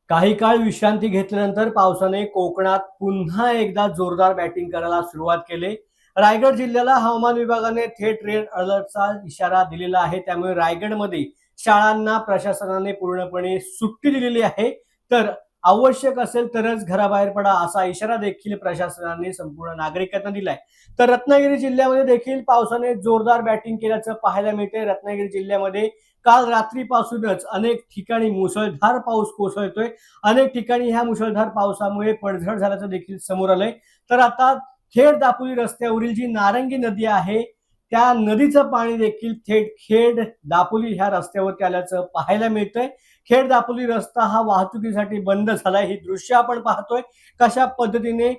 काही काळ विश्रांती घेतल्यानंतर पावसाने कोकणात पुन्हा एकदा जोरदार बॅटिंग करायला सुरुवात केली। रायगड जिल्ह्याला हवामान विभागाने थेट रेड अलर्टचा इशारा दिलेला आहे। त्यामुळे रायगडमध्ये शाळांना प्रशासनाने पूर्णपणे सुट्टी दिलेली आहे। तर आवश्यक असेल तरच घराबाहेर पडा असा इशारा देखील प्रशासनाने संपूर्ण नागरिकांना दिलाय। तर रत्नागिरी जिल्ह्यामध्ये देखील पावसाने जोरदार बॅटिंग केल्याचं पाहायला मिळते। रत्नागिरी जिल्ह्यामध्ये काल रात्रीपासूनच अनेक ठिकाणी मुसळधार पाऊस कोसळतोय। अनेक ठिकाणी ह्या मुसळधार पावसामुळे पडझड झाल्याचं देखील समोर आलंय। तर आता खेड दापोली रस्त्यावरील जी नारंगी नदी आहे त्या नदीचं पाणी देखील थेट खेड दापोली ह्या रस्त्यावरती आल्याचं पाहायला मिळतंय। खेड दापोली रस्ता हा वाहतुकीसाठी बंद झालाय। ही दृश्य आपण पाहतोय कशा पद्धतीने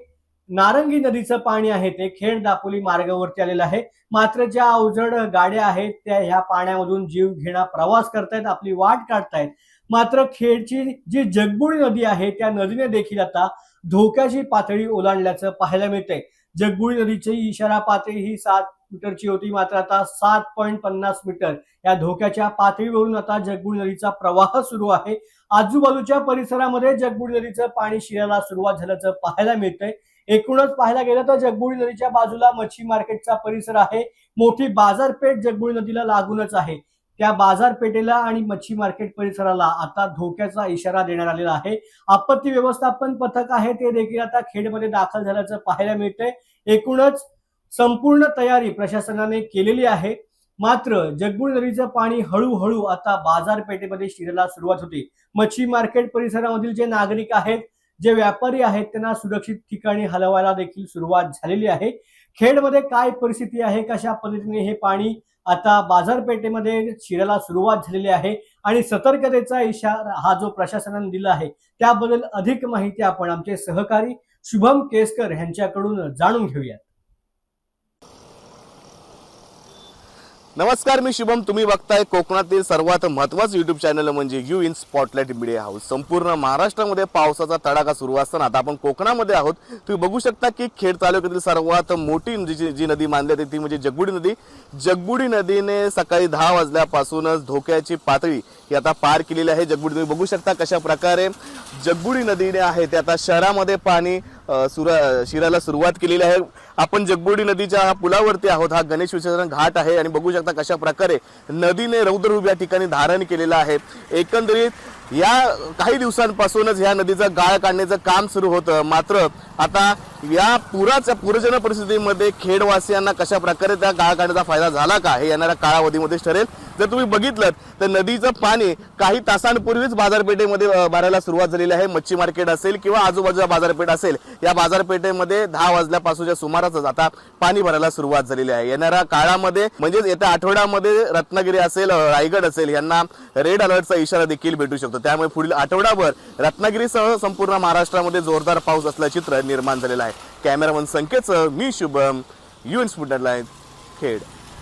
नारंगी नदीचं पाणी आहे ते खेड दापोली मार्गावरती आलेलं आहे। मात्र ज्या अवजड गाड्या आहेत त्या ह्या पाण्यामधून जीव घेणा प्रवास करतायत, आपली वाट काढतायत। मात्र खेडची जी जगबुडी नदी आहे त्या नदीने देखील आता धोक्याची पातळी ओलांडल्याचं पाहायला मिळतंय। जगबुडी नदीची इशारा पातळी ही 7 मीटरची होती, मात्र आता 7.50 मीटर या धोक्याच्या पातळीवरून आता जगबुडी नदीचा प्रवाह सुरू आहे। आजूबाजूच्या परिसरामध्ये जगबुडी नदीचं पाणी शिरायला सुरुवात झाल्याचं पाहायला मिळतंय। एकूणच पाहायला गेलं तर जगबुडी नदीच्या बाजूला मच्छी मार्केटचा परिसर आहे। मोठी बाजारपेठ जगबुडी नदीला लागूनच आहे। त्या बाजारपेठेला आणि मच्छी मार्केट परिसराला आता धोक्याचा इशारा देण्यात आलेला आहे। आपत्ती व्यवस्थापन पथक आहे ते देखील आता खेडमध्ये दाखल झाल्याचं पाहायला मिळतंय। एकूणच संपूर्ण तयारी प्रशासनाने केलेली आहे। मात्र जगबुडी नदीचं पाणी हळूहळू आता बाजारपेठेमध्ये शिरायला सुरुवात होती। मच्छी मार्केट परिसरामधील जे नागरिक आहेत, जे व्यापारी आहेत त्यांना सुरक्षित ठिकाणी हलवायला देखील सुरुवात झालेली आहे। खेडमध्ये काय परिस्थिती आहे, कशा पद्धतीने हे पाणी आता बाजारपेठेमध्ये शिरायला सुरुवात झालेली आहे आणि सतर्कतेचा इशारा हा जो प्रशासनाने दिला आहे त्याबद्दल अधिक माहिती आपण आमचे सहकारी शुभम केसकर यांच्याकडून जाणून घेऊया। नमस्कार, मी शुभम। तुम्ही बघताय कोकणातील सर्वात महत्त्वाचं यूट्यूब चॅनल म्हणजे you in spotlight media house. संपूर्ण महाराष्ट्रामध्ये पावसाचा तडाखा सुरू असताना आता आपण कोकणामध्ये आहोत। तुम्ही बघू शकता की खेड तालुक्यातील सर्वात मोठी जी नदी मानली जाते ती म्हणजे जगबुडी नदी। जगबुडी नदीने सकाळी 10 वाजल्यापासूनच धोक्याची पातळी ही आता पार केलेली आहे। जगबुडी तुम्ही बघू शकता कशा प्रकारे जगबुडी नदीने आहे ते आता शहरामध्ये पाणी शिरायला सुरुवात केलेली आहे। आपण जगबुडी नदीच्या पुलावरती आहोत। हा गणेश विसर्जन घाट आहे आणि बघू शकता कशा प्रकारे नदीने रौद्ररूप या ठिकाणी धारण केलेलं आहे। एकंदरीत या काही दिवसांपासूनच या नदीचं गाळ काढण्याचं काम सुरू होतं। मात्र आता या पूरजन्य परिस्थितीमध्ये खेडवासियांना कशा प्रकारे त्या गाळ काढण्याचा फायदा झाला का हे येणाऱ्या काळावधीमध्ये ठरेल। जर तुम्ही बघितलं तर नदीचं पाणी काही तासांपूर्वीच बाजारपेठेमध्ये भरायला सुरुवात झालेली आहे। मच्छी मार्केट असेल किंवा आजूबाजूला बाजारपेठ असेल, या बाजारपेठेमध्ये 10 वाजल्यापासूनच्या सुमारासच आता पाणी भरायला सुरुवात झालेली आहे। येणाऱ्या काळामध्ये म्हणजे येत्या आठवड्यामध्ये रत्नागिरी असेल, रायगड असेल यांना रेड अलर्टचा इशारा देखील भेटू शकतो। त्यामुळे पुढील आठवडाभर रत्नागिरीसह संपूर्ण महाराष्ट्रामध्ये जोरदार पाऊस असल्याचे चित्र निर्माण झालेलं आहे। कॅमेरामन संकेतसह मी Shubham, you in spotlight Khed.